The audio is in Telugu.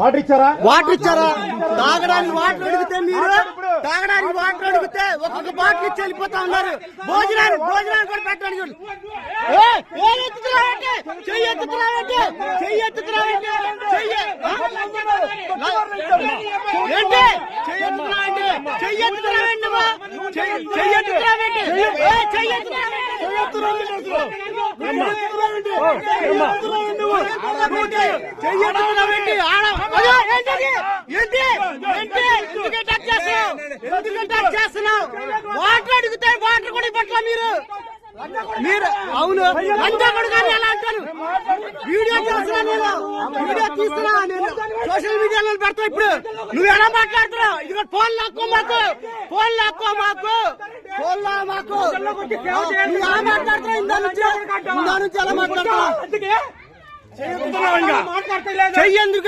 వాటర్ ఇచ్చారా? తాగడానికి వాటర్ అడిగితే మీరు ఒక్కొక్క బాటిల్ ఇచ్చి వెళ్ళిపోతా ఉన్నారు. భోజనాలు కూడా పెట్టడానికి చెయ్యి ఎత్తుతున్నావంటే వాటర్ అడిగితే వాటర్ కూడా ఇవ్వట్లా మీరు అవును అంతా కూడా కానీ అలా అంటారు. వీడియో తీస్తున్నా నేను సోషల్ మీడియాలో పెడతా. ఇప్పుడు నువ్వు ఎలా మాట్లాడుతున్నావు? ఇది ఫోన్ లాక్కో మాకు ఎలా మాట్లాడుతున్నావు? ఇందా నుంచి ఎలా మాట్లాడుతున్నావు? చెయ్యి ఎందుకు